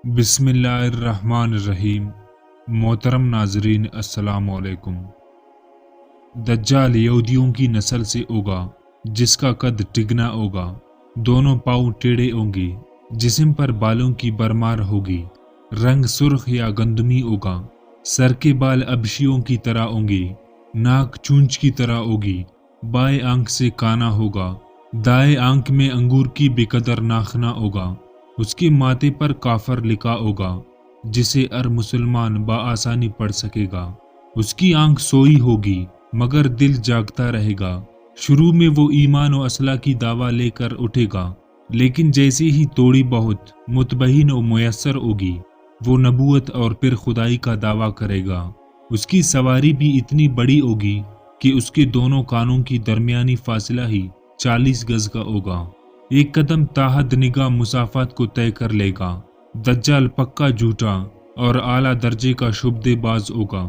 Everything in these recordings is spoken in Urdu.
بسم اللہ الرحمن الرحیم۔ محترم ناظرین السلام علیکم۔ دجال یہودیوں کی نسل سے ہوگا جس کا قد ٹگنا ہوگا، دونوں پاؤں ٹیڑھے ہوں گے، جسم پر بالوں کی برمار ہوگی، رنگ سرخ یا گندمی ہوگا، سر کے بال ابشیوں کی طرح ہوں گے، ناک چونچ کی طرح ہوگی، بائیں آنکھ سے کانا ہوگا، دائیں آنکھ میں انگور کی بے قدر ناخنا ہوگا، اس کے ماتھے پر کافر لکھا ہوگا جسے ہر مسلمان بآسانی پڑھ سکے گا۔ اس کی آنکھ سوئی ہوگی مگر دل جاگتا رہے گا۔ شروع میں وہ ایمان و اصلاح کی دعویٰ لے کر اٹھے گا، لیکن جیسے ہی تھوڑی بہت مطمئن و میسر ہوگی وہ نبوت اور پھر خدائی کا دعویٰ کرے گا۔ اس کی سواری بھی اتنی بڑی ہوگی کہ اس کے دونوں کانوں کی درمیانی فاصلہ ہی 40 گز کا ہوگا۔ ایک قدم تاحد نگاہ مسافات کو طے کر لے گا۔ دجال پکا جھوٹا اور اعلیٰ درجے کا شبدے باز ہوگا۔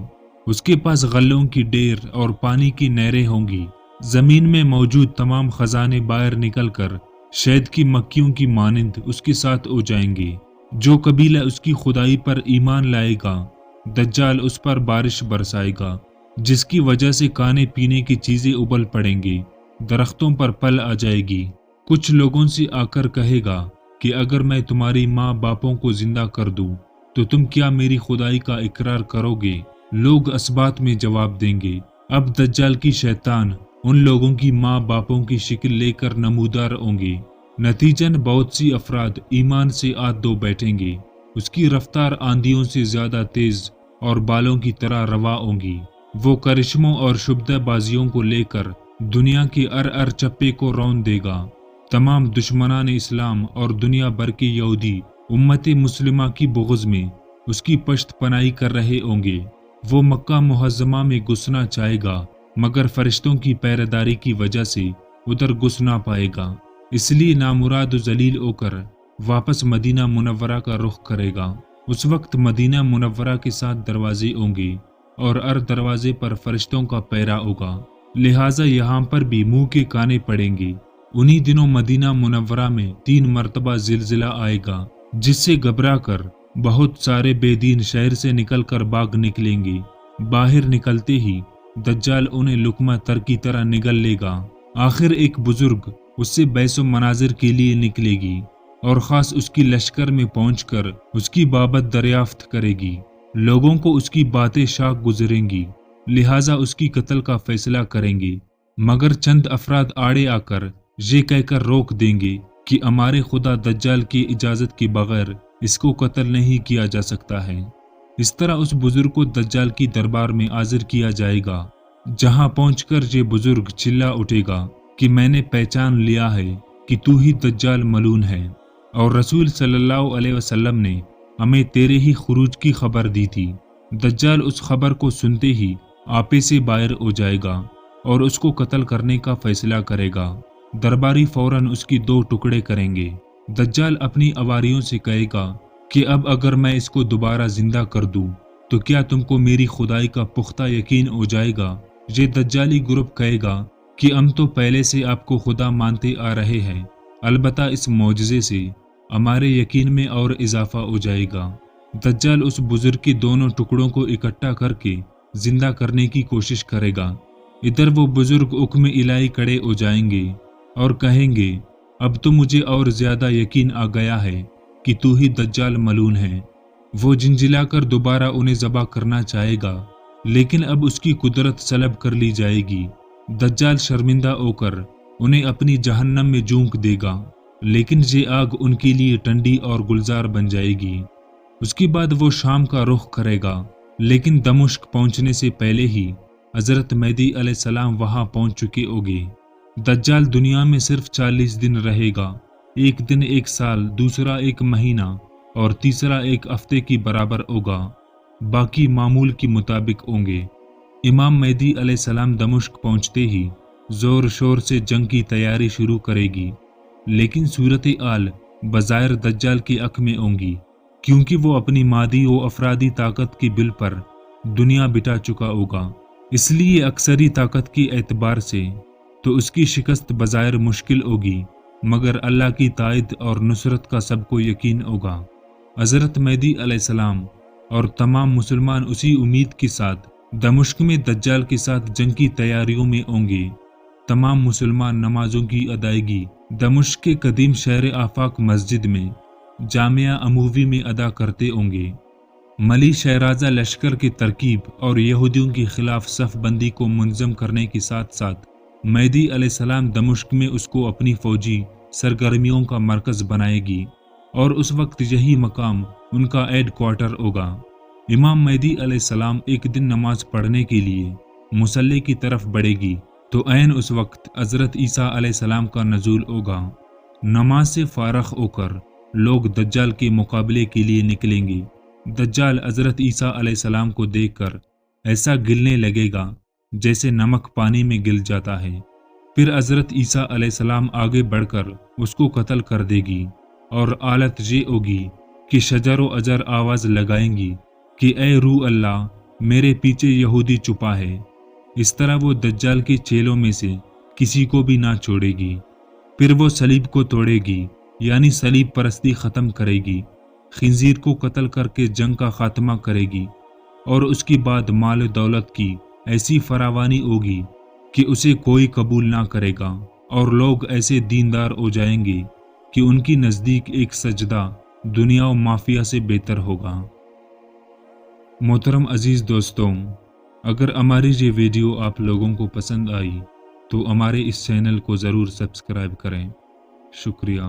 اس کے پاس غلوں کی ڈیر اور پانی کی نہریں ہوں گی۔ زمین میں موجود تمام خزانے باہر نکل کر شہد کی مکھیوں کی مانند اس کے ساتھ ہو جائیں گے۔ جو قبیلہ اس کی خدائی پر ایمان لائے گا دجال اس پر بارش برسائے گا، جس کی وجہ سے کھانے پینے کی چیزیں ابل پڑیں گی، درختوں پر پھل آ جائے گی۔ کچھ لوگوں سے آ کر کہے گا کہ اگر میں تمہاری ماں باپوں کو زندہ کر دوں تو تم کیا میری خدائی کا اقرار کرو گے؟ لوگ اسبات میں جواب دیں گے۔ اب دجال کی شیطان ان لوگوں کی ماں باپوں کی شکل لے کر نمودار ہوں گے۔ نتیجن بہت سی افراد ایمان سے ہاتھ دھو بیٹھیں گے۔ اس کی رفتار آندھیوں سے زیادہ تیز اور بالوں کی طرح روا ہوں گی۔ وہ کرشموں اور شبدہ بازیوں کو لے کر دنیا کے ہر چپے کو رون دے گا۔ تمام دشمنان اسلام اور دنیا بھر کے یہودی امت مسلمہ کی بغض میں اس کی پشت پناہی کر رہے ہوں گے۔ وہ مکہ معظمہ میں گھسنا چاہے گا مگر فرشتوں کی پہرےداری کی وجہ سے ادھر گھس نہ پائے گا، اس لیے نامراد و ذلیل ہو کر واپس مدینہ منورہ کا رخ کرے گا۔ اس وقت مدینہ منورہ کے 7 دروازے ہوں گے اور ہر دروازے پر فرشتوں کا پہرا ہوگا، لہٰذا یہاں پر بھی منہ کے کانے پڑیں گے۔ انہی دنوں مدینہ منورہ میں 3 مرتبہ زلزلہ آئے گا، جس سے گھبرا کر بہت سارے بے دین شہر سے نکل کر بھاگ نکلیں گے۔ باہر نکلتے ہی دجال انہیں لقمہ تر کی طرح نگل لے گا۔ آخر ایک بزرگ اس سے بحث و مناظر کے لیے نکلے گی اور خاص اس کی لشکر میں پہنچ کر اس کی بابت دریافت کرے گی۔ لوگوں کو اس کی باتیں شاق گزریں گی، لہٰذا اس کی قتل کا فیصلہ کریں گے، مگر چند افراد آڑے آ کر یہ کہہ کر روک دیں گے کہ ہمارے خدا دجال کی اجازت کے بغیر اس کو قتل نہیں کیا جا سکتا ہے۔ اس طرح اس بزرگ کو دجال کی دربار میں حاضر کیا جائے گا، جہاں پہنچ کر یہ بزرگ چلا اٹھے گا کہ میں نے پہچان لیا ہے کہ تو ہی دجال ملعون ہے، اور رسول صلی اللہ علیہ وسلم نے ہمیں تیرے ہی خروج کی خبر دی تھی۔ دجال اس خبر کو سنتے ہی آپے سے باہر ہو جائے گا اور اس کو قتل کرنے کا فیصلہ کرے گا۔ درباری فوراً اس کی 2 ٹکڑے کریں گے۔ دجال اپنی اواریوں سے کہے گا کہ اب اگر میں اس کو دوبارہ زندہ کر دوں تو کیا تم کو میری خدائی کا پختہ یقین ہو جائے گا؟ یہ دجالی گروپ کہے گا کہ ہم تو پہلے سے آپ کو خدا مانتے آ رہے ہیں، البتہ اس معجزے سے ہمارے یقین میں اور اضافہ ہو جائے گا۔ دجال اس بزرگ کے دونوں ٹکڑوں کو اکٹھا کر کے زندہ کرنے کی کوشش کرے گا۔ ادھر وہ بزرگ حکم الہی کھڑے ہو جائیں گے اور کہیں گے اب تو مجھے اور زیادہ یقین آ گیا ہے کہ تو ہی دجال ملعون ہے۔ وہ جھنجھلا کر دوبارہ انہیں ذبح کرنا چاہے گا، لیکن اب اس کی قدرت سلب کر لی جائے گی۔ دجال شرمندہ ہو کر انہیں اپنی جہنم میں جھونک دے گا، لیکن یہ آگ ان کے لیے ٹھنڈی اور گلزار بن جائے گی۔ اس کے بعد وہ شام کا رخ کرے گا، لیکن دمشق پہنچنے سے پہلے ہی حضرت مہدی علیہ السلام وہاں پہنچ چکے ہوگے۔ دجال دنیا میں صرف 40 دن رہے گا، ایک دن 1 سال، دوسرا 1 مہینہ اور تیسرا 1 ہفتے کی برابر ہوگا، باقی معمول کے مطابق ہوں گے۔ امام مہدی علیہ السلام دمشق پہنچتے ہی زور شور سے جنگ کی تیاری شروع کرے گی، لیکن صورتحال بظاہر دجال کے حق میں ہوں گی، کیونکہ وہ اپنی مادی و افرادی طاقت کے بل پر دنیا بٹا چکا ہوگا، اس لیے اکثری طاقت کے اعتبار سے تو اس کی شکست بظاہر مشکل ہوگی، مگر اللہ کی تائید اور نصرت کا سب کو یقین ہوگا۔ حضرت مہدی علیہ السلام اور تمام مسلمان اسی امید کے ساتھ دمشق میں دجال کے ساتھ جنگ کی تیاریوں میں ہوں گے۔ تمام مسلمان نمازوں کی ادائیگی دمشق کے قدیم شہر آفاق مسجد میں جامعہ اموی میں ادا کرتے ہوں گے۔ ملی شہرازہ لشکر کی ترکیب اور یہودیوں کے خلاف صف بندی کو منظم کرنے کے ساتھ ساتھ مہدی علیہ السلام دمشق میں اس کو اپنی فوجی سرگرمیوں کا مرکز بنائے گی اور اس وقت یہی مقام ان کا ہیڈ کوارٹر ہوگا۔ امام مہدی علیہ السلام ایک دن نماز پڑھنے کے لیے مصلی کی طرف بڑھے گی تو عین اس وقت حضرت عیسیٰ علیہ السلام کا نزول ہوگا۔ نماز سے فارغ ہو کر لوگ دجال کے مقابلے کے لیے نکلیں گے۔ دجال حضرت عیسیٰ علیہ السلام کو دیکھ کر ایسا گلنے لگے گا جیسے نمک پانی میں گل جاتا ہے۔ پھر حضرت عیسیٰ علیہ السلام آگے بڑھ کر اس کو قتل کر دے گی اور حالت یہ ہوگی کہ شجر و اجر آواز لگائیں گی کہ اے روح اللہ، میرے پیچھے یہودی چھپا ہے۔ اس طرح وہ دجال کے چیلوں میں سے کسی کو بھی نہ چھوڑے گی۔ پھر وہ صلیب کو توڑے گی، یعنی صلیب پرستی ختم کرے گی، خنزیر کو قتل کر کے جنگ کا خاتمہ کرے گی، اور اس کے بعد مال و دولت کی ایسی فراوانی ہوگی کہ اسے کوئی قبول نہ کرے گا، اور لوگ ایسے دیندار ہو جائیں گے کہ ان کی نزدیک ایک سجدہ دنیا و مافیا سے بہتر ہوگا۔ محترم عزیز دوستوں، اگر ہماری یہ ویڈیو آپ لوگوں کو پسند آئی تو ہمارے اس چینل کو ضرور سبسکرائب کریں۔ شکریہ۔